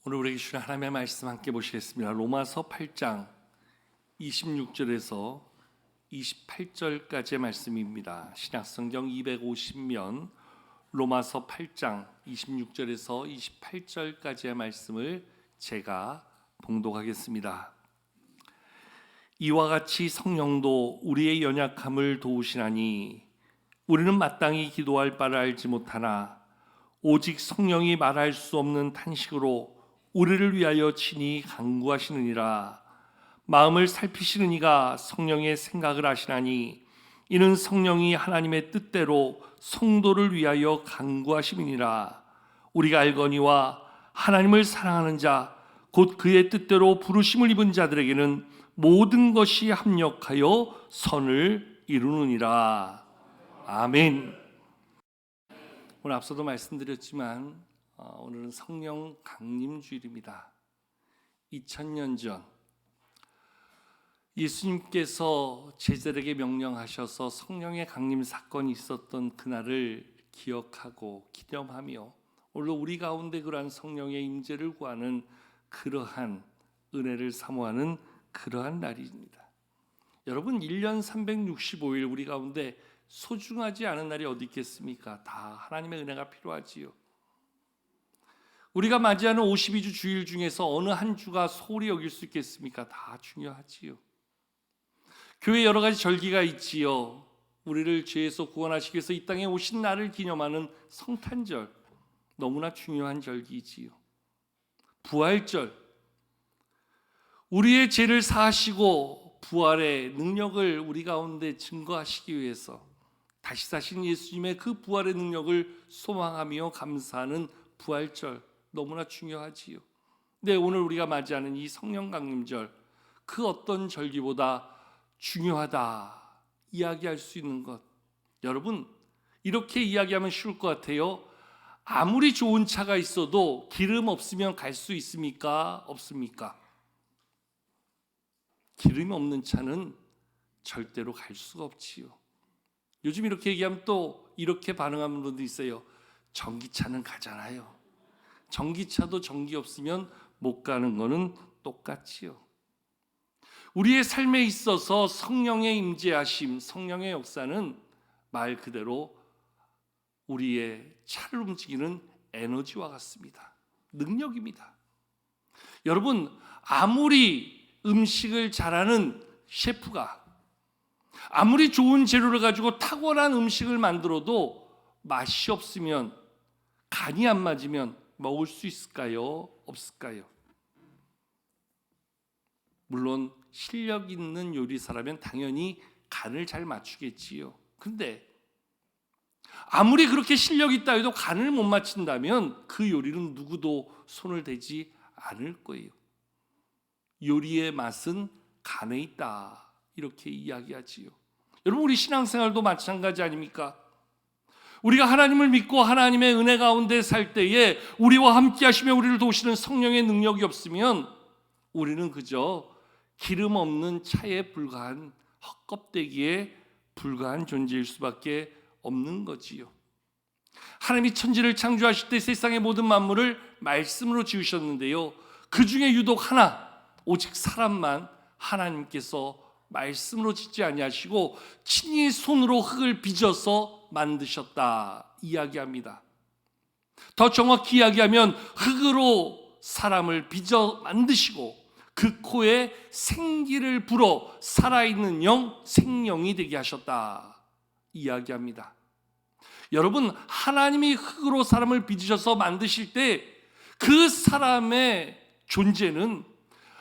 오늘 우리에게 주신 하나님의 말씀 함께 보시겠습니다. 로마서 8장 26절에서 28절까지의 말씀입니다. 신약성경 250면 로마서 8장 26절에서 28절까지의 말씀을 제가 봉독하겠습니다. 이와 같이 성령도 우리의 연약함을 도우시나니 우리는 마땅히 기도할 바를 알지 못하나 오직 성령이 말할 수 없는 탄식으로 우리를 위하여 친히 간구하시느니라. 마음을 살피시는 이가 성령의 생각을 아시나니 이는 성령이 하나님의 뜻대로 성도를 위하여 간구하심이니라. 우리가 알거니와 하나님을 사랑하는 자 곧 그의 뜻대로 부르심을 입은 자들에게는 모든 것이 합력하여 선을 이루느니라. 아멘. 오늘 앞서도 말씀드렸지만 오늘은 성령 강림 주일입니다. 2000년 전 예수님께서 제자들에게 명령하셔서 성령의 강림 사건이 있었던 그날을 기억하고 기념하며 오늘 우리 가운데 그러한 성령의 임재를 구하는 그러한 은혜를 사모하는 그러한 날입니다. 여러분, 1년 365일 우리 가운데 소중하지 않은 날이 어디 있겠습니까? 다 하나님의 은혜가 필요하지요. 우리가 맞이하는 52주 주일 중에서 어느 한 주가 소홀히 여길 수 있겠습니까? 다 중요하지요. 교회 여러 가지 절기가 있지요. 우리를 죄에서 구원하시기 위해서 이 땅에 오신 날을 기념하는 성탄절, 너무나 중요한 절기이지요. 부활절, 우리의 죄를 사하시고 부활의 능력을 우리 가운데 증거하시기 위해서 다시 사신 예수님의 그 부활의 능력을 소망하며 감사하는 부활절, 너무나 중요하지요. 근데 오늘 우리가 맞이하는 이 성령 강림절, 그 어떤 절기보다 중요하다 이야기할 수 있는 것, 여러분 이렇게 이야기하면 쉬울 것 같아요. 아무리 좋은 차가 있어도 기름 없으면 갈 수 있습니까? 없습니까? 기름이 없는 차는 절대로 갈 수가 없지요. 요즘 이렇게 얘기하면 또 이렇게 반응하는 분도 있어요. 전기차는 가잖아요. 전기차도 전기 없으면 못 가는 거는 똑같지요. 우리의 삶에 있어서 성령의 임재하심, 성령의 역사는 말 그대로 우리의 차를 움직이는 에너지와 같습니다. 능력입니다. 여러분, 아무리 음식을 잘하는 셰프가 아무리 좋은 재료를 가지고 탁월한 음식을 만들어도 맛이 없으면, 간이 안 맞으면 먹을 수 있을까요? 없을까요? 물론 실력 있는 요리사라면 당연히 간을 잘 맞추겠지요. 그런데 아무리 그렇게 실력 있다 해도 간을 못 맞춘다면 그 요리는 누구도 손을 대지 않을 거예요. 요리의 맛은 간에 있다, 이렇게 이야기하지요. 여러분, 우리 신앙생활도 마찬가지 아닙니까? 우리가 하나님을 믿고 하나님의 은혜 가운데 살 때에 우리와 함께 하시며 우리를 도우시는 성령의 능력이 없으면 우리는 그저 기름 없는 차에 불과한 헛껍데기에 불과한 존재일 수밖에 없는 거지요. 하나님이 천지를 창조하실 때 세상의 모든 만물을 말씀으로 지으셨는데요, 그 중에 유독 하나, 오직 사람만 하나님께서 말씀으로 짓지 아니하시고 친히 손으로 흙을 빚어서 만드셨다 이야기합니다. 더 정확히 이야기하면 흙으로 사람을 빚어 만드시고 그 코에 생기를 불어 살아있는 영, 생명이 되게 하셨다 이야기합니다. 여러분, 하나님이 흙으로 사람을 빚으셔서 만드실 때 그 사람의 존재는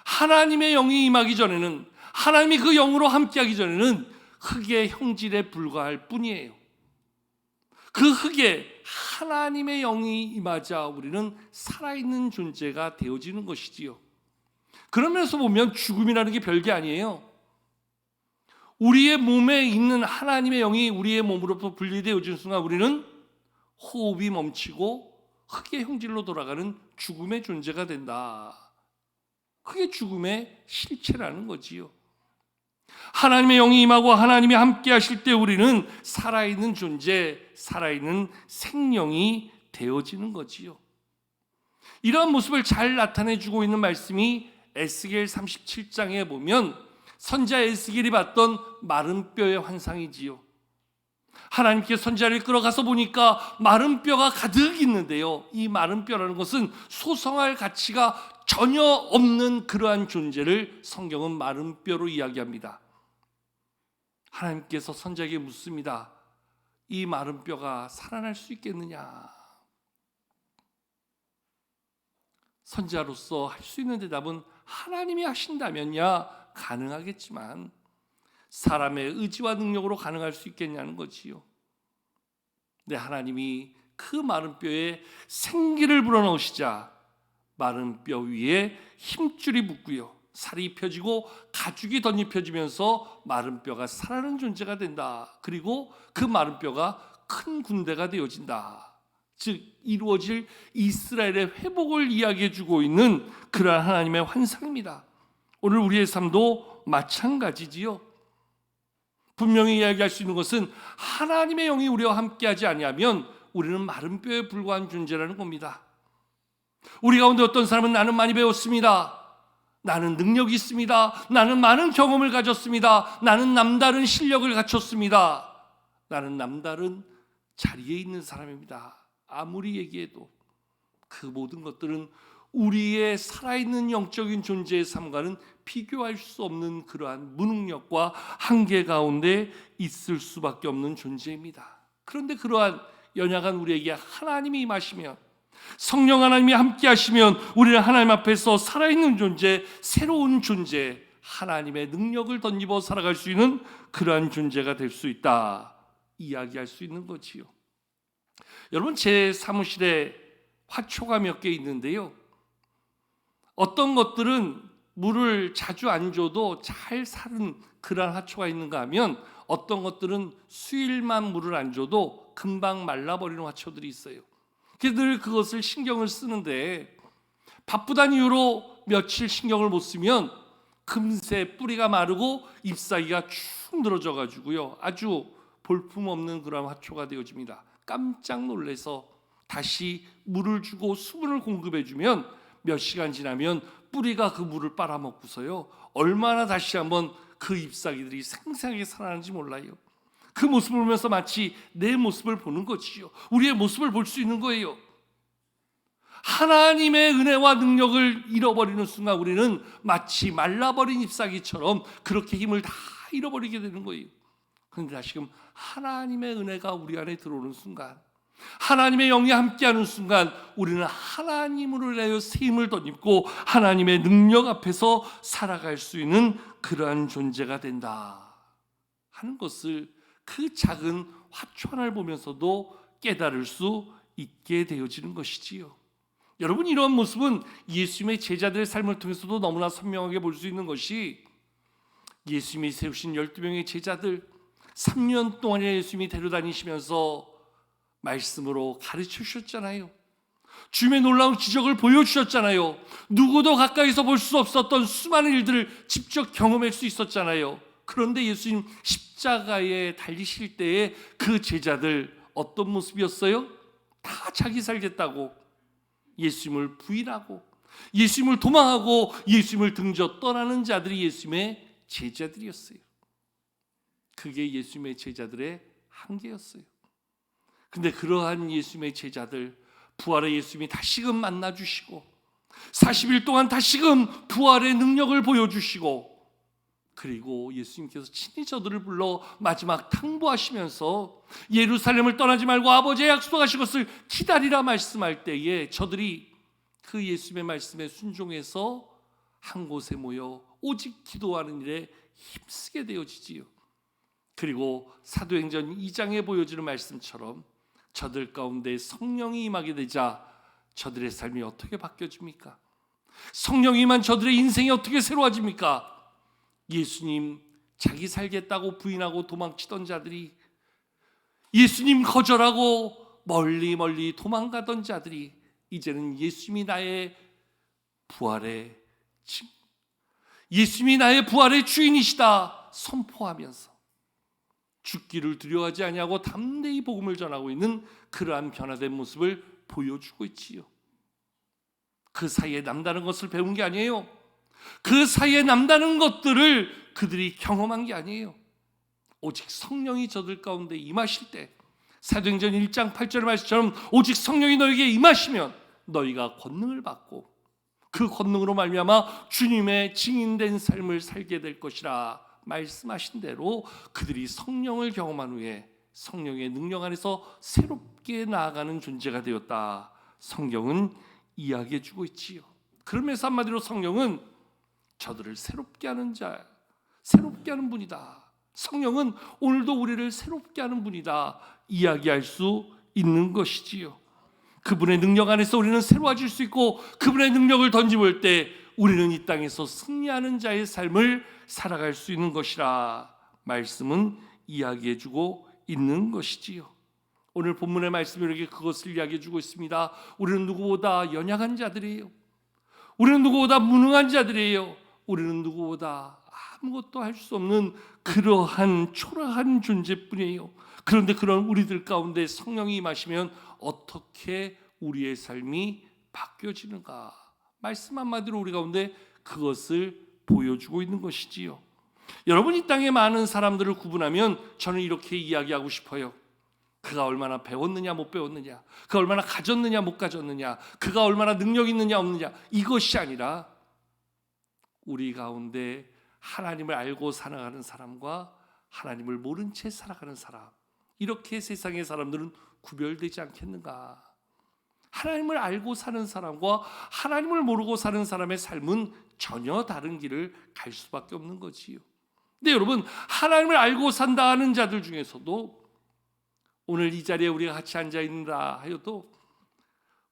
하나님의 영이 임하기 전에는, 하나님이 그 영으로 함께하기 전에는 흙의 형질에 불과할 뿐이에요. 그 흙에 하나님의 영이 임하자 우리는 살아있는 존재가 되어지는 것이지요. 그러면서 보면 죽음이라는 게 별게 아니에요. 우리의 몸에 있는 하나님의 영이 우리의 몸으로부터 분리되어지는 순간 우리는 호흡이 멈추고 흙의 형질로 돌아가는 죽음의 존재가 된다. 그게 죽음의 실체라는 거지요. 하나님의 영이 임하고 하나님이 함께 하실 때 우리는 살아있는 존재, 살아있는 생명이 되어지는 거지요. 이러한 모습을 잘 나타내주고 있는 말씀이 에스겔 37장에 보면 선지자 에스겔이 봤던 마른 뼈의 환상이지요. 하나님께 선지자를 끌어가서 보니까 마른 뼈가 가득 있는데요, 이 마른 뼈라는 것은 소성할 가치가 전혀 없는 그러한 존재를 성경은 마른 뼈로 이야기합니다. 하나님께서 선지자에게 묻습니다. 이 마른 뼈가 살아날 수 있겠느냐? 선지자로서 할 수 있는 대답은 하나님이 하신다면야 가능하겠지만 사람의 의지와 능력으로 가능할 수 있겠냐는 거지요. 근데 하나님이 그 마른 뼈에 생기를 불어넣으시자 마른 뼈 위에 힘줄이 붙고요, 살이 펴지고 가죽이 덧입혀지면서 마른 뼈가 살아나는 존재가 된다. 그리고 그 마른 뼈가 큰 군대가 되어진다. 즉 이루어질 이스라엘의 회복을 이야기해주고 있는 그러한 하나님의 환상입니다. 오늘 우리의 삶도 마찬가지지요. 분명히 이야기할 수 있는 것은 하나님의 영이 우리와 함께하지 아니하면 우리는 마른 뼈에 불과한 존재라는 겁니다. 우리 가운데 어떤 사람은 나는 많이 배웠습니다, 나는 능력이 있습니다, 나는 많은 경험을 가졌습니다, 나는 남다른 실력을 갖췄습니다, 나는 남다른 자리에 있는 사람입니다. 아무리 얘기해도 그 모든 것들은 우리의 살아있는 영적인 존재의 삶과는 비교할 수 없는 그러한 무능력과 한계 가운데 있을 수밖에 없는 존재입니다. 그런데 그러한 연약한 우리에게 하나님이 임하시면, 성령 하나님이 함께 하시면 우리는 하나님 앞에서 살아있는 존재, 새로운 존재, 하나님의 능력을 덧입어 살아갈 수 있는 그러한 존재가 될 수 있다 이야기할 수 있는 거지요. 여러분, 제 사무실에 화초가 몇 개 있는데요, 어떤 것들은 물을 자주 안 줘도 잘 사는 그러한 화초가 있는가 하면 어떤 것들은 수일만 물을 안 줘도 금방 말라버리는 화초들이 있어요. 늘 그것을 신경을 쓰는데 바쁘다는 이유로 며칠 신경을 못 쓰면 금세 뿌리가 마르고 잎사귀가 축 늘어져 가지고요, 아주 볼품없는 그런 화초가 되어집니다. 깜짝 놀라서 다시 물을 주고 수분을 공급해 주면 몇 시간 지나면 뿌리가 그 물을 빨아먹고서요, 얼마나 다시 한번 그 잎사귀들이 생생하게 살아나는지 몰라요. 그 모습을 보면서 마치 내 모습을 보는 거지요. 우리의 모습을 볼 수 있는 거예요. 하나님의 은혜와 능력을 잃어버리는 순간 우리는 마치 말라버린 잎사귀처럼 그렇게 힘을 다 잃어버리게 되는 거예요. 그런데 다시금 하나님의 은혜가 우리 안에 들어오는 순간, 하나님의 영이 함께하는 순간 우리는 하나님으로 인하여 새 힘을 덧입고 하나님의 능력 앞에서 살아갈 수 있는 그러한 존재가 된다 하는 것을 그 작은 화초 하나를 보면서도 깨달을 수 있게 되어지는 것이지요. 여러분, 이런 모습은 예수님의 제자들의 삶을 통해서도 너무나 선명하게 볼 수 있는 것이, 예수님이 세우신 12명의 제자들 3년 동안에 예수님이 데려다니시면서 말씀으로 가르쳐 주셨잖아요. 주님의 놀라운 기적을 보여주셨잖아요. 누구도 가까이서 볼 수 없었던 수많은 일들을 직접 경험할 수 있었잖아요. 그런데 예수님 십자가에 달리실 때에 그 제자들 어떤 모습이었어요? 다 자기 살겠다고 예수님을 부인하고 예수님을 도망하고 예수님을 등져 떠나는 자들이 예수님의 제자들이었어요. 그게 예수님의 제자들의 한계였어요. 근데 그러한 예수님의 제자들, 부활의 예수님이 다시금 만나주시고 40일 동안 다시금 부활의 능력을 보여주시고, 그리고 예수님께서 친히 저들을 불러 마지막 당부하시면서 예루살렘을 떠나지 말고 아버지의 약속하신 것을 기다리라 말씀할 때에 저들이 그 예수님의 말씀에 순종해서 한 곳에 모여 오직 기도하는 일에 힘쓰게 되어지지요. 그리고 사도행전 2장에 보여주는 말씀처럼 저들 가운데 성령이 임하게 되자 저들의 삶이 어떻게 바뀌어집니까? 성령이 임한 저들의 인생이 어떻게 새로워집니까? 예수님 자기 살겠다고 부인하고 도망치던 자들이, 예수님 거절하고 멀리 멀리 도망가던 자들이 이제는 예수님이 나의 부활의 예수님이 나의 부활의 주인이시다 선포하면서 죽기를 두려워하지 아니하고 담대히 복음을 전하고 있는 그러한 변화된 모습을 보여주고 있지요. 그 사이에 남다른 것을 배운 게 아니에요. 그 사이에 남다른 것들을 그들이 경험한 게 아니에요. 오직 성령이 저들 가운데 임하실 때, 사도행전 1장 8절의 말씀처럼 오직 성령이 너에게 임하시면 너희가 권능을 받고 그 권능으로 말미암아 주님의 증인된 삶을 살게 될 것이라 말씀하신 대로 그들이 성령을 경험한 후에 성령의 능력 안에서 새롭게 나아가는 존재가 되었다. 성경은 이야기해 주고 있지요. 그러면서 한마디로 성령은 저들을 새롭게 하는 자, 새롭게 하는 분이다. 성령은 오늘도 우리를 새롭게 하는 분이다. 이야기할 수 있는 것이지요. 그분의 능력 안에서 우리는 새로워질 수 있고 그분의 능력을 던져볼 때 우리는 이 땅에서 승리하는 자의 삶을 살아갈 수 있는 것이라 말씀은 이야기해 주고 있는 것이지요. 오늘 본문의 말씀이 이렇게 그것을 이야기해 주고 있습니다. 우리는 누구보다 연약한 자들이에요. 우리는 누구보다 무능한 자들이에요. 우리는 누구보다 아무것도 할 수 없는 그러한 초라한 존재뿐이에요. 그런데 그런 우리들 가운데 성령이 임하시면 어떻게 우리의 삶이 바뀌어지는가? 말씀 한마디로 우리 가운데 그것을 보여주고 있는 것이지요. 여러분, 이 땅에 많은 사람들을 구분하면 저는 이렇게 이야기하고 싶어요. 그가 얼마나 배웠느냐 못 배웠느냐, 그가 얼마나 가졌느냐 못 가졌느냐, 그가 얼마나 능력 있느냐 없느냐, 이것이 아니라 우리 가운데 하나님을 알고 살아가는 사람과 하나님을 모른 채 살아가는 사람, 이렇게 세상의 사람들은 구별되지 않겠는가? 하나님을 알고 사는 사람과 하나님을 모르고 사는 사람의 삶은 전혀 다른 길을 갈 수밖에 없는 거지요. 근데 여러분, 하나님을 알고 산다 하는 자들 중에서도 오늘 이 자리에 우리가 같이 앉아 있는다 하여도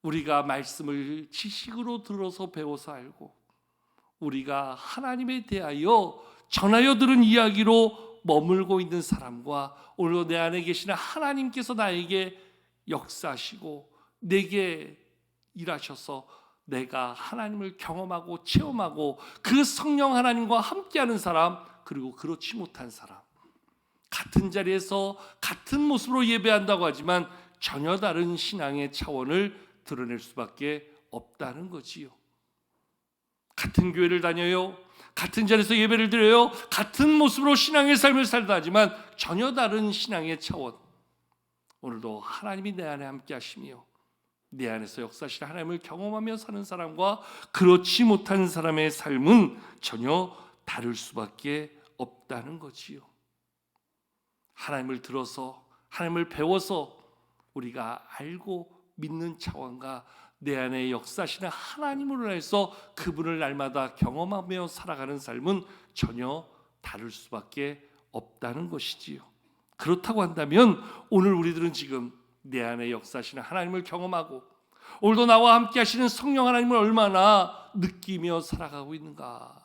우리가 말씀을 지식으로 들어서 배워서 알고 우리가 하나님에 대하여 전하여 들은 이야기로 머물고 있는 사람과 오늘 내 안에 계시는 하나님께서 나에게 역사하시고 내게 일하셔서 내가 하나님을 경험하고 체험하고 그 성령 하나님과 함께하는 사람, 그리고 그렇지 못한 사람, 같은 자리에서 같은 모습으로 예배한다고 하지만 전혀 다른 신앙의 차원을 드러낼 수밖에 없다는 거지요. 같은 교회를 다녀요, 같은 자리에서 예배를 드려요, 같은 모습으로 신앙의 삶을 살다 하지만 전혀 다른 신앙의 차원. 오늘도 하나님이 내 안에 함께 하시며 내 안에서 역사하시는 하나님을 경험하며 사는 사람과 그렇지 못한 사람의 삶은 전혀 다를 수밖에 없다는 거지요. 하나님을 들어서 하나님을 배워서 우리가 알고 믿는 차원과 내 안에 역사하시는 하나님으로 인해서 그분을 날마다 경험하며 살아가는 삶은 전혀 다를 수밖에 없다는 것이지요. 그렇다고 한다면 오늘 우리들은 지금 내 안에 역사하시는 하나님을 경험하고 오늘도 나와 함께 하시는 성령 하나님을 얼마나 느끼며 살아가고 있는가?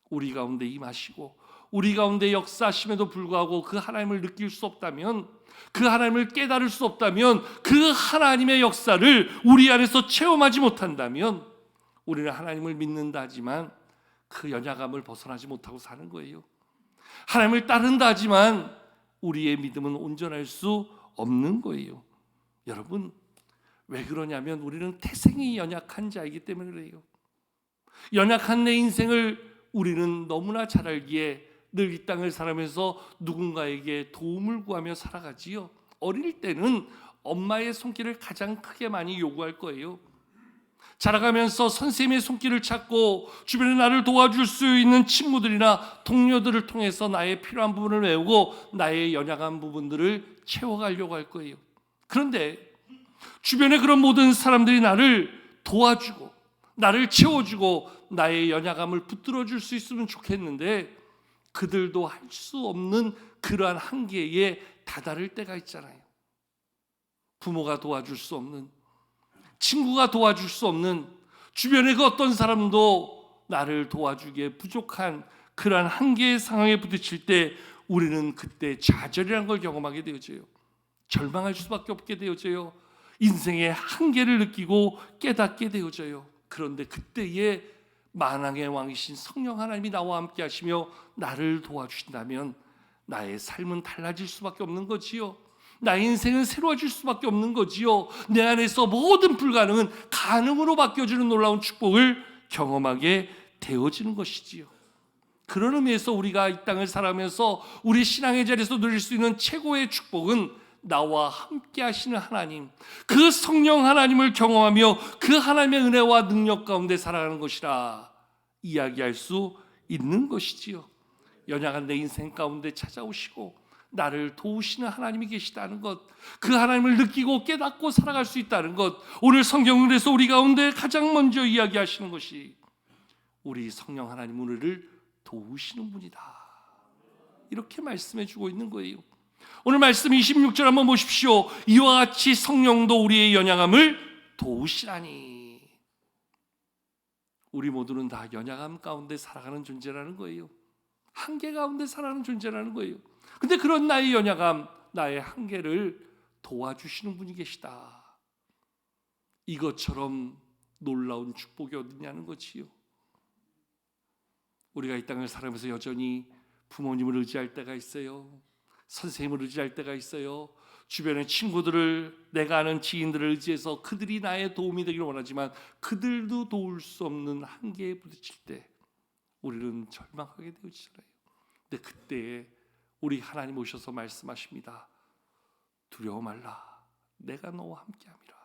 우리 가운데 임하시고 우리 가운데 역사하심에도 불구하고 그 하나님을 느낄 수 없다면, 그 하나님을 깨달을 수 없다면, 그 하나님의 역사를 우리 안에서 체험하지 못한다면 우리는 하나님을 믿는다 하지만 그 연약함을 벗어나지 못하고 사는 거예요. 하나님을 따른다 하지만 우리의 믿음은 온전할 수 없는 거예요. 여러분, 왜 그러냐면 우리는 태생이 연약한 자이기 때문에 그래요. 연약한 내 인생을 우리는 너무나 잘 알기에 늘 이 땅을 살아가면서 누군가에게 도움을 구하며 살아가지요. 어릴 때는 엄마의 손길을 가장 크게 많이 요구할 거예요. 자라가면서 선생님의 손길을 찾고 주변에 나를 도와줄 수 있는 친구들이나 동료들을 통해서 나의 필요한 부분을 외우고 나의 연약한 부분들을 채워가려고 할 거예요. 그런데 주변에 그런 모든 사람들이 나를 도와주고 나를 채워주고 나의 연약함을 붙들어줄 수 있으면 좋겠는데 그들도 할 수 없는 그러한 한계에 다다를 때가 있잖아요. 부모가 도와줄 수 없는, 친구가 도와줄 수 없는, 주변의 그 어떤 사람도 나를 도와주기에 부족한 그러한 한계의 상황에 부딪힐 때 우리는 그때 좌절이라는 걸 경험하게 되어져요. 절망할 수밖에 없게 되어져요. 인생의 한계를 느끼고 깨닫게 되어져요. 그런데 그때에 만왕의 왕이신 성령 하나님이 나와 함께 하시며 나를 도와주신다면 나의 삶은 달라질 수밖에 없는 거지요. 나의 인생은 새로워질 수밖에 없는 거지요. 내 안에서 모든 불가능은 가능으로 바뀌어지는 놀라운 축복을 경험하게 되어지는 것이지요. 그런 의미에서 우리가 이 땅을 살아가면서 우리 신앙의 자리에서 누릴 수 있는 최고의 축복은 나와 함께 하시는 하나님, 그 성령 하나님을 경험하며 그 하나님의 은혜와 능력 가운데 살아가는 것이라 이야기할 수 있는 것이지요. 연약한 내 인생 가운데 찾아오시고 나를 도우시는 하나님이 계시다는 것, 그 하나님을 느끼고 깨닫고 살아갈 수 있다는 것, 오늘 성경에서 우리 가운데 가장 먼저 이야기하시는 것이 우리 성령 하나님 우리를 도우시는 분이다, 이렇게 말씀해 주고 있는 거예요. 오늘 말씀 26절 한번 보십시오. 이와 같이 성령도 우리의 연약함을 도우시라니. 우리 모두는 다 연약함 가운데 살아가는 존재라는 거예요. 한계 가운데 살아가는 존재라는 거예요. 근데 그런 나의 연약함, 나의 한계를 도와주시는 분이 계시다. 이것처럼 놀라운 축복이 어디냐는 거지요. 우리가 이 땅을 살아가면서 여전히 부모님을 의지할 때가 있어요. 선생님을 의지할 때가 있어요. 주변의 친구들을, 내가 아는 지인들을 의지해서 그들이 나의 도움이 되기를 원하지만 그들도 도울 수 없는 한계에 부딪힐 때 우리는 절망하게 되어지잖아요. 근데 그때에 우리 하나님 오셔서 말씀하십니다. 두려워 말라, 내가 너와 함께함이라.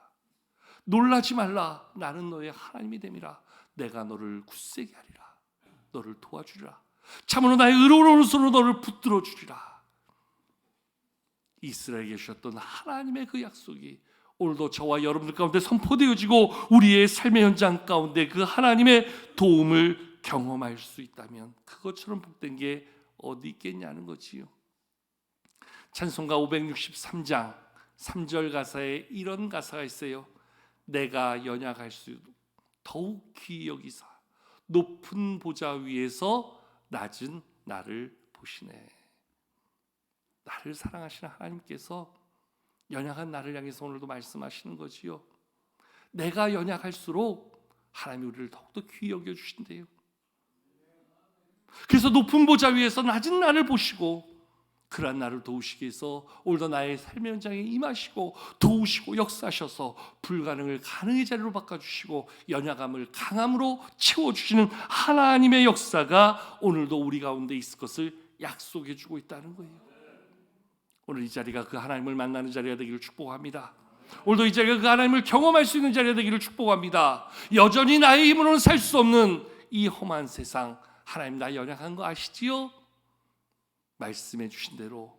놀라지 말라, 나는 너의 하나님이 됨이라. 내가 너를 굳세게 하리라. 너를 도와주리라. 참으로 나의 의로운 오른손으로 너를 붙들어 주리라. 이스라엘에 계셨던 하나님의 그 약속이 오늘도 저와 여러분들 가운데 선포되어지고 우리의 삶의 현장 가운데 그 하나님의 도움을 경험할 수 있다면 그것처럼 복된 게 어디 있겠냐는 거지요. 찬송가 563장 3절 가사에 이런 가사가 있어요. 내가 연약할수록 더욱 귀히 여기사 높은 보좌 위에서 낮은 나를 보시네. 나를 사랑하시는 하나님께서 연약한 나를 향해서 오늘도 말씀하시는 거지요. 내가 연약할수록 하나님이 우리를 더욱더 귀히 여겨주신대요. 그래서 높은 보좌 위에서 낮은 나를 보시고 그러한 나를 도우시기 위해서 오늘도 나의 삶의 현장에 임하시고 도우시고 역사하셔서 불가능을 가능의 자리로 바꿔주시고 연약함을 강함으로 채워주시는 하나님의 역사가 오늘도 우리 가운데 있을 것을 약속해 주고 있다는 거예요. 오늘 이 자리가 그 하나님을 만나는 자리가 되기를 축복합니다. 오늘도 이 자리가 그 하나님을 경험할 수 있는 자리가 되기를 축복합니다. 여전히 나의 힘으로는 살 수 없는 이 험한 세상, 하나님 나 연약한 거 아시지요? 말씀해 주신 대로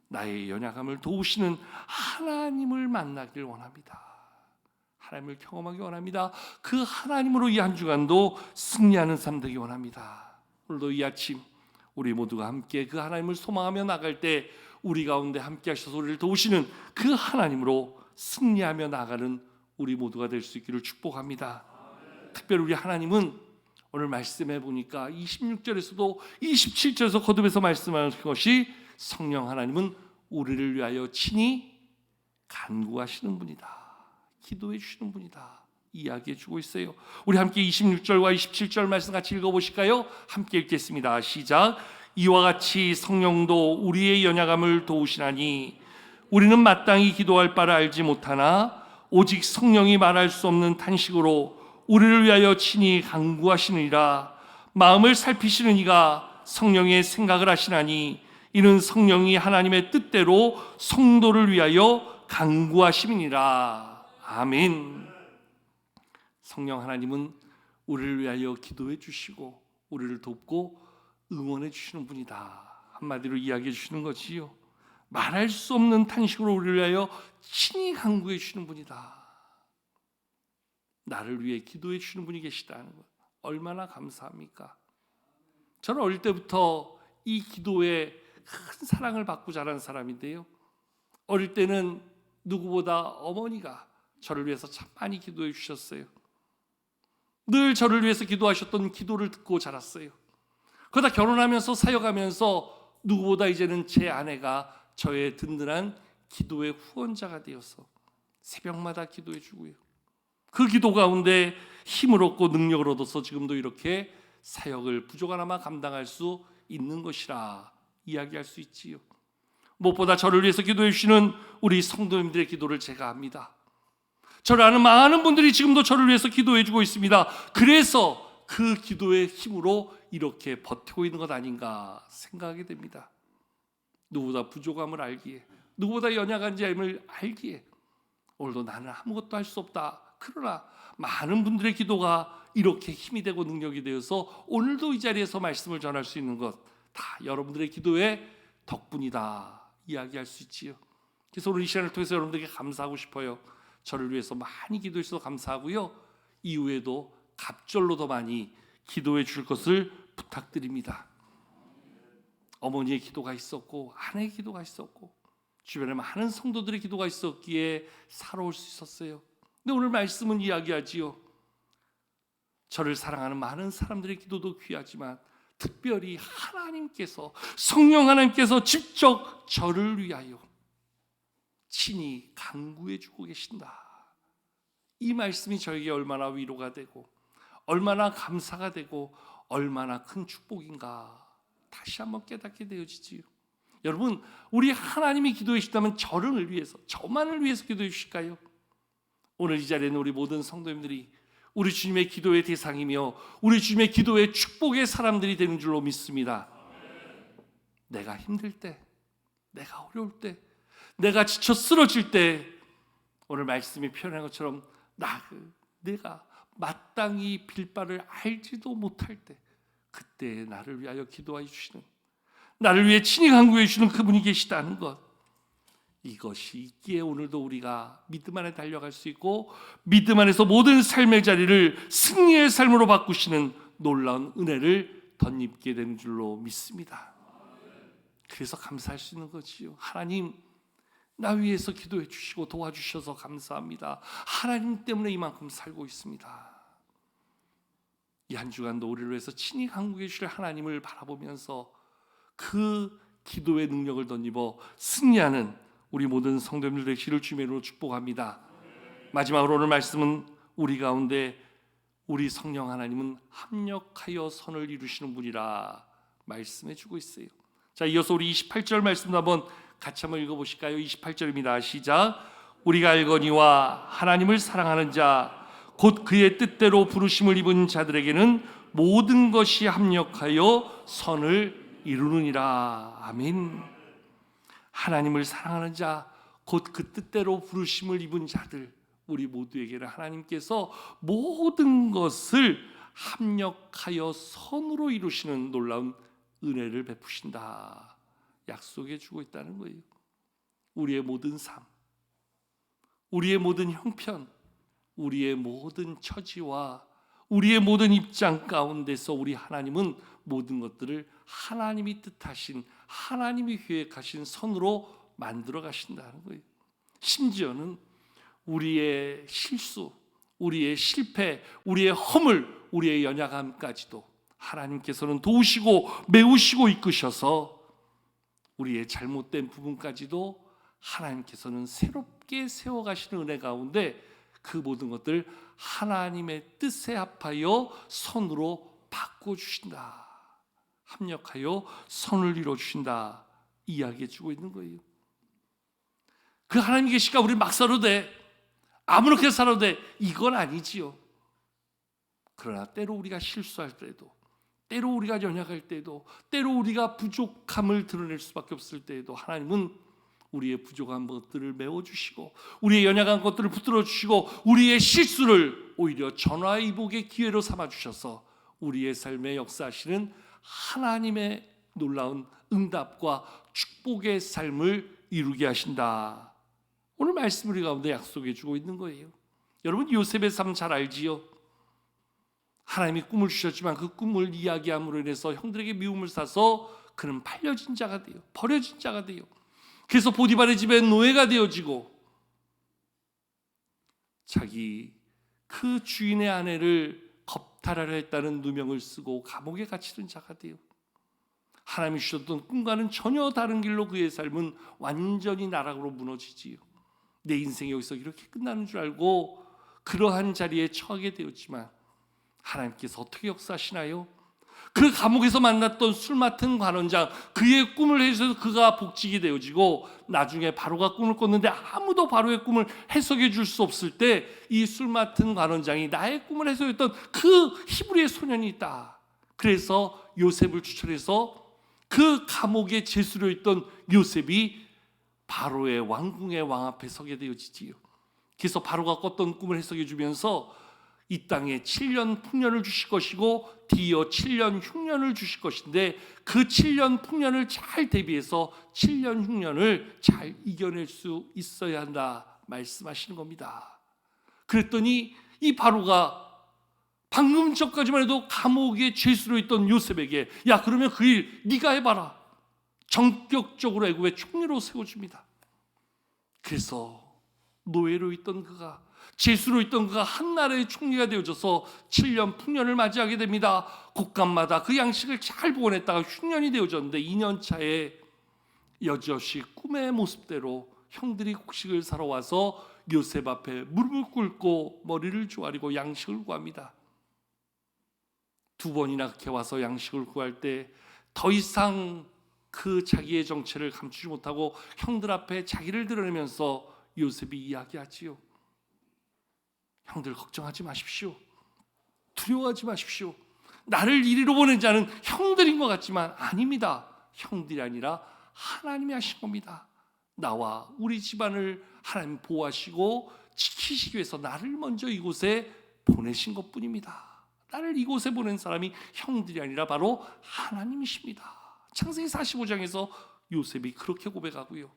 나의 연약함을 도우시는 하나님을 만나길 원합니다. 하나님을 경험하기 원합니다. 그 하나님으로 이 한 주간도 승리하는 삶 되기 원합니다. 오늘도 이 아침 우리 모두가 함께 그 하나님을 소망하며 나갈 때 우리 가운데 함께 하셔서 우리를 도우시는 그 하나님으로 승리하며 나가는 우리 모두가 될 수 있기를 축복합니다. 특별히 우리 하나님은 오늘 말씀해 보니까 26절에서도 27절에서 거듭해서 말씀하는 것이 성령 하나님은 우리를 위하여 친히 간구하시는 분이다, 기도해 주시는 분이다 이야기해 주고 있어요. 우리 함께 26절과 27절 말씀 같이 읽어보실까요? 함께 읽겠습니다. 시작. 이와 같이 성령도 우리의 연약함을 도우시나니 우리는 마땅히 기도할 바를 알지 못하나 오직 성령이 말할 수 없는 탄식으로 우리를 위하여 친히 간구하시느니라. 마음을 살피시는 이가 성령의 생각을 하시나니 이는 성령이 하나님의 뜻대로 성도를 위하여 간구하심이니라. 아멘. 성령 하나님은 우리를 위하여 기도해 주시고 우리를 돕고 응원해 주시는 분이다. 한마디로 이야기해 주시는 것이요, 말할 수 없는 탄식으로 우리를 위하여 친히 간구해 주시는 분이다. 나를 위해 기도해 주시는 분이 계시다는 것 얼마나 감사합니까? 저는 어릴 때부터 이 기도에 큰 사랑을 받고 자란 사람인데요, 어릴 때는 누구보다 어머니가 저를 위해서 참 많이 기도해 주셨어요. 늘 저를 위해서 기도하셨던 기도를 듣고 자랐어요. 그러다 결혼하면서 사역하면서 누구보다 이제는 제 아내가 저의 든든한 기도의 후원자가 되어서 새벽마다 기도해 주고요, 그 기도 가운데 힘을 얻고 능력을 얻어서 지금도 이렇게 사역을 부족하나마 감당할 수 있는 것이라 이야기할 수 있지요. 무엇보다 저를 위해서 기도해 주시는 우리 성도님들의 기도를 제가 압니다. 저를 아는 많은 분들이 지금도 저를 위해서 기도해 주고 있습니다. 그래서 그 기도의 힘으로 이렇게 버티고 있는 것 아닌가 생각하게 됩니다. 누구보다 부족함을 알기에, 누구보다 연약한 자임을 알기에 오늘도 나는 아무것도 할 수 없다. 그러나 많은 분들의 기도가 이렇게 힘이 되고 능력이 되어서 오늘도 이 자리에서 말씀을 전할 수 있는 것 다 여러분들의 기도의 덕분이다 이야기할 수 있지요. 그래서 오늘 이 시간을 통해서 여러분들에게 감사하고 싶어요. 저를 위해서 많이 기도해 주셔서 감사하고요. 이후에도 갑절로 더 많이 기도해 줄 것을 부탁드립니다. 어머니의 기도가 있었고 아내의 기도가 있었고 주변에 많은 성도들의 기도가 있었기에 살아올 수 있었어요. 근데 오늘 말씀은 이야기하지요. 저를 사랑하는 많은 사람들의 기도도 귀하지만 특별히 하나님께서, 성령 하나님께서 직접 저를 위하여 친히 간구해 주고 계신다. 이 말씀이 저에게 얼마나 위로가 되고 얼마나 감사가 되고 얼마나 큰 축복인가 다시 한번 깨닫게 되어지지요. 여러분, 우리 하나님이 기도해 주시다면 저를 위해서, 저만을 위해서 기도해 주실까요? 오늘 이 자리에는 우리 모든 성도님들이 우리 주님의 기도의 대상이며 우리 주님의 기도의 축복의 사람들이 되는 줄로 믿습니다. 내가 힘들 때, 내가 어려울 때, 내가 지쳐 쓰러질 때, 오늘 말씀이 표현한 것처럼 내가 마땅히 빌 바를 알지도 못할 때, 그때 나를 위하여 기도해 주시는, 나를 위해 친히 간구해 주시는 그분이 계시다는 것, 이것이 있기에 오늘도 우리가 믿음 안에 달려갈 수 있고 믿음 안에서 모든 삶의 자리를 승리의 삶으로 바꾸시는 놀라운 은혜를 덧입게 되는 줄로 믿습니다. 그래서 감사할 수 있는 거지요. 하나님, 나 위해서 기도해 주시고 도와주셔서 감사합니다. 하나님 때문에 이만큼 살고 있습니다. 이 한 주간도 우리를 위해서 친히 간구해 주실 하나님을 바라보면서 그 기도의 능력을 덧입어 승리하는 우리 모든 성도님들 되시기를 주님의 이름으로 축복합니다. 마지막으로 오늘 말씀은 우리 가운데 우리 성령 하나님은 합력하여 선을 이루시는 분이라 말씀해 주고 있어요. 자, 이어서 우리 28절 말씀도 한번 같이 한번 읽어보실까요? 28절입니다. 시작. 우리가 알거니와 하나님을 사랑하는 자 곧 그의 뜻대로 부르심을 입은 자들에게는 모든 것이 합력하여 선을 이루느니라. 아멘. 하나님을 사랑하는 자 곧 그 뜻대로 부르심을 입은 자들, 우리 모두에게는 하나님께서 모든 것을 합력하여 선으로 이루시는 놀라운 은혜를 베푸신다 약속해 주고 있다는 거예요. 우리의 모든 삶, 우리의 모든 형편, 우리의 모든 처지와 우리의 모든 입장 가운데서 우리 하나님은 모든 것들을 하나님이 뜻하신, 하나님이 계획하신 선으로 만들어 가신다는 거예요. 심지어는 우리의 실수, 우리의 실패, 우리의 허물, 우리의 연약함까지도 하나님께서는 도우시고 메우시고 이끄셔서 우리의 잘못된 부분까지도 하나님께서는 새롭게 세워가시는 은혜 가운데 그 모든 것들 하나님의 뜻에 합하여 선으로 바꿔주신다, 합력하여 선을 이루어주신다 이야기해 주고 있는 거예요. 그 하나님이 계시니까 우리 막 살아도 돼, 아무렇게 살아도 돼, 이건 아니지요. 그러나 때로 우리가 실수할 때도, 때로 우리가 연약할 때도, 때로 우리가 부족함을 드러낼 수밖에 없을 때에도 하나님은 우리의 부족한 것들을 메워주시고 우리의 연약한 것들을 붙들어주시고 우리의 실수를 오히려 전화위복의 기회로 삼아주셔서 우리의 삶에 역사하시는 하나님의 놀라운 응답과 축복의 삶을 이루게 하신다. 오늘 말씀 우리 가운데 약속해 주고 있는 거예요. 여러분, 요셉의 삶 잘 알지요? 하나님이 꿈을 주셨지만 그 꿈을 이야기함으로 인해서 형들에게 미움을 사서 그는 팔려진 자가 돼요. 버려진 자가 돼요. 그래서 보디발의 집에 노예가 되어지고 자기 그 주인의 아내를 겁탈하려 했다는 누명을 쓰고 감옥에 갇히는 자가 돼요. 하나님이 주셨던 꿈과는 전혀 다른 길로 그의 삶은 완전히 나락으로 무너지지요. 내 인생이 여기서 이렇게 끝나는 줄 알고 그러한 자리에 처하게 되었지만 하나님께서 어떻게 역사하시나요? 그 감옥에서 만났던 술 맡은 관원장, 그의 꿈을 해석해서 그가 복직이 되어지고 나중에 바로가 꿈을 꿨는데 아무도 바로의 꿈을 해석해 줄 수 없을 때 이 술 맡은 관원장이 나의 꿈을 해석했던 그 히브리의 소년이 있다. 그래서 요셉을 추천해서 그 감옥에 제수로 있던 요셉이 바로의 왕궁의 왕 앞에 서게 되어지지요. 그래서 바로가 꿨던 꿈을 해석해 주면서 이 땅에 7년 풍년을 주실 것이고 뒤이어 7년 흉년을 주실 것인데 그 7년 풍년을 잘 대비해서 7년 흉년을 잘 이겨낼 수 있어야 한다 말씀하시는 겁니다. 그랬더니 이 바로가 방금 전까지만 해도 감옥에 죄수로 있던 요셉에게 야 그러면 그 일 네가 해봐라. 전격적으로 애굽의 총리로 세워줍니다. 그래서 노예로 있던 그가 죄수로 있던 그가 한나라의 총리가 되어져서 7년 풍년을 맞이하게 됩니다. 곳간마다 그 양식을 잘 보관했다가 흉년이 되어졌는데 2년 차에 여럿이 꿈의 모습대로 형들이 곡식을 사러 와서 요셉 앞에 무릎을 꿇고 머리를 조아리고 양식을 구합니다. 두 번이나 그렇게 와서 양식을 구할 때 더 이상 그 자기의 정체를 감추지 못하고 형들 앞에 자기를 드러내면서 요셉이 이야기하지요. 형들 걱정하지 마십시오. 두려워하지 마십시오. 나를 이리로 보낸 자는 형들인 것 같지만 아닙니다. 형들이 아니라 하나님이 하신 겁니다. 나와 우리 집안을 하나님 보호하시고 지키시기 위해서 나를 먼저 이곳에 보내신 것뿐입니다. 나를 이곳에 보낸 사람이 형들이 아니라 바로 하나님이십니다. 창세기 45장에서 요셉이 그렇게 고백하고요.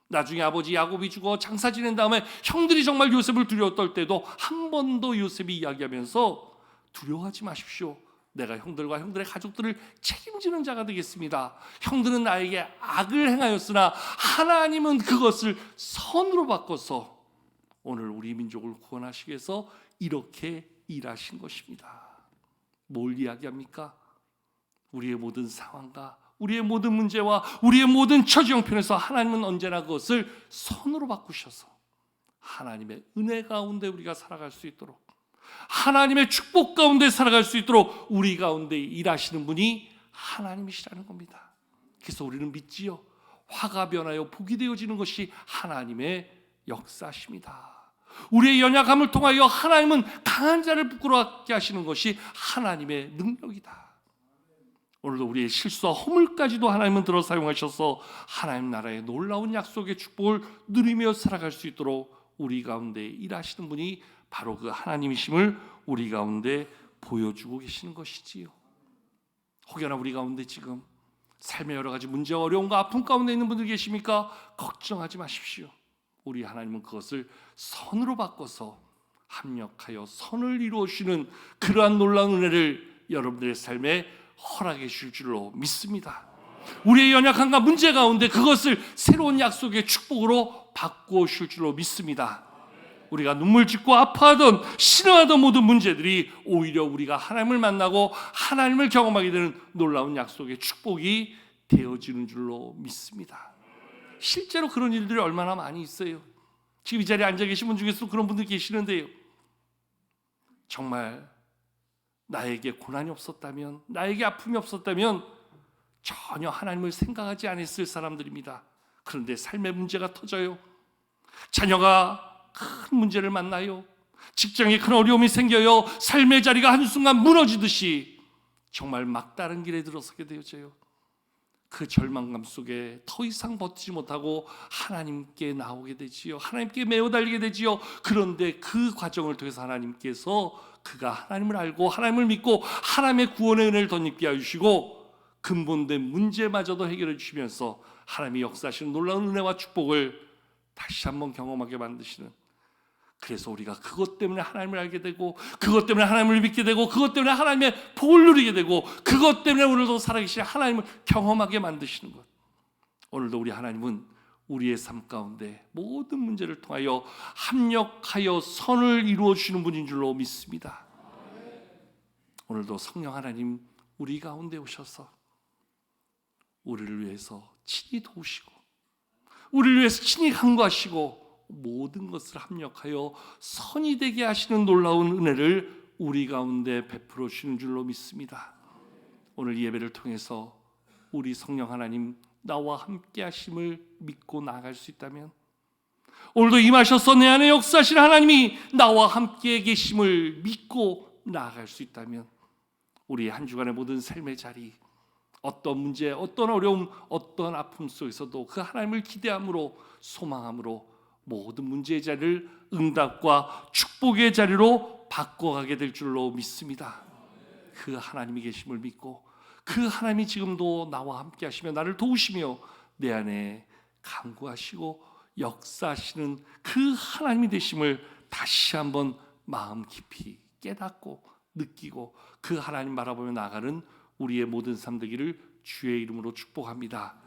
나중에 아버지 야곱이 죽어 장사 지낸 다음에 형들이 정말 요셉을 두려워 떨 때도 한 번 더 요셉이 이야기하면서 두려워하지 마십시오. 내가 형들과 형들의 가족들을 책임지는 자가 되겠습니다. 형들은 나에게 악을 행하였으나 하나님은 그것을 선으로 바꿔서 오늘 우리 민족을 구원하시기 위해서 이렇게 일하신 것입니다. 뭘 이야기합니까? 우리의 모든 상황과 우리의 모든 문제와 우리의 모든 처지 형편에서 하나님은 언제나 그것을 선으로 바꾸셔서 하나님의 은혜 가운데 우리가 살아갈 수 있도록 하나님의 축복 가운데 살아갈 수 있도록 우리 가운데 일하시는 분이 하나님이시라는 겁니다. 그래서 우리는 믿지요. 화가 변하여 복이 되어지는 것이 하나님의 역사십니다. 우리의 연약함을 통하여 하나님은 강한 자를 부끄러워하게 하시는 것이 하나님의 능력이다. 오늘도 우리의 실수와 허물까지도 하나님은 들어 사용하셔서 하나님 나라의 놀라운 약속의 축복을 누리며 살아갈 수 있도록 우리 가운데 일하시는 분이 바로 그 하나님이심을 우리 가운데 보여주고 계시는 것이지요. 혹여나 우리 가운데 지금 삶의 여러 가지 문제와 어려움과 아픔 가운데 있는 분들 계십니까? 걱정하지 마십시오. 우리 하나님은 그것을 선으로 바꿔서 합력하여 선을 이루어주시는 그러한 놀라운 은혜를 여러분들의 삶에 허락해 주실 줄로 믿습니다. 우리의 연약함과 문제 가운데 그것을 새로운 약속의 축복으로 바꾸어 주실 줄로 믿습니다. 우리가 눈물 짓고 아파하던 싫어하던 모든 문제들이 오히려 우리가 하나님을 만나고 하나님을 경험하게 되는 놀라운 약속의 축복이 되어지는 줄로 믿습니다. 실제로 그런 일들이 얼마나 많이 있어요. 지금 이 자리에 앉아 계신 분 중에서 그런 분들 계시는데요. 정말 나에게 고난이 없었다면, 나에게 아픔이 없었다면 전혀 하나님을 생각하지 않았을 사람들입니다. 그런데 삶의 문제가 터져요. 자녀가 큰 문제를 만나요. 직장에 큰 어려움이 생겨요. 삶의 자리가 한순간 무너지듯이 정말 막다른 길에 들어서게 되어져요. 그 절망감 속에 더 이상 버티지 못하고 하나님께 나오게 되지요. 하나님께 매어 달리게 되지요. 그런데 그 과정을 통해서 하나님께서 그가 하나님을 알고 하나님을 믿고 하나님의 구원의 은혜를 덧입게 해주시고 근본된 문제마저도 해결해 주시면서 하나님이 역사하시는 놀라운 은혜와 축복을 다시 한번 경험하게 만드시는, 그래서 우리가 그것 때문에 하나님을 알게 되고 그것 때문에 하나님을 믿게 되고 그것 때문에 하나님의 복을 누리게 되고 그것 때문에 오늘도 살아계신 하나님을 경험하게 만드시는 것. 오늘도 우리 하나님은 우리의 삶 가운데 모든 문제를 통하여 합력하여 선을 이루어 주시는 분인 줄로 믿습니다. 오늘도 성령 하나님 우리 가운데 오셔서 우리를 위해서 친히 도우시고 우리를 위해서 친히 간구하시고 모든 것을 합력하여 선이 되게 하시는 놀라운 은혜를 우리 가운데 베풀어 주시는 줄로 믿습니다. 오늘 이 예배를 통해서 우리 성령 하나님 나와 함께 하심을 믿고 나아갈 수 있다면, 오늘도 임하셔서 내 안에 역사하신 하나님이 나와 함께 계심을 믿고 나아갈 수 있다면, 우리의 한 주간의 모든 삶의 자리, 어떤 문제, 어떤 어려움, 어떤 아픔 속에서도 그 하나님을 기대함으로, 소망함으로 모든 문제의 자리를 응답과 축복의 자리로 바꿔가게 될 줄로 믿습니다. 그 하나님이 계심을 믿고, 그 하나님이 지금도 나와 함께 하시며 나를 도우시며 내 안에 강구하시고 역사하시는 그 하나님이 되심을 다시 한번 마음 깊이 깨닫고 느끼고 그 하나님 바라보며 나아가는 우리의 모든 삶 되기를 주의 이름으로 축복합니다.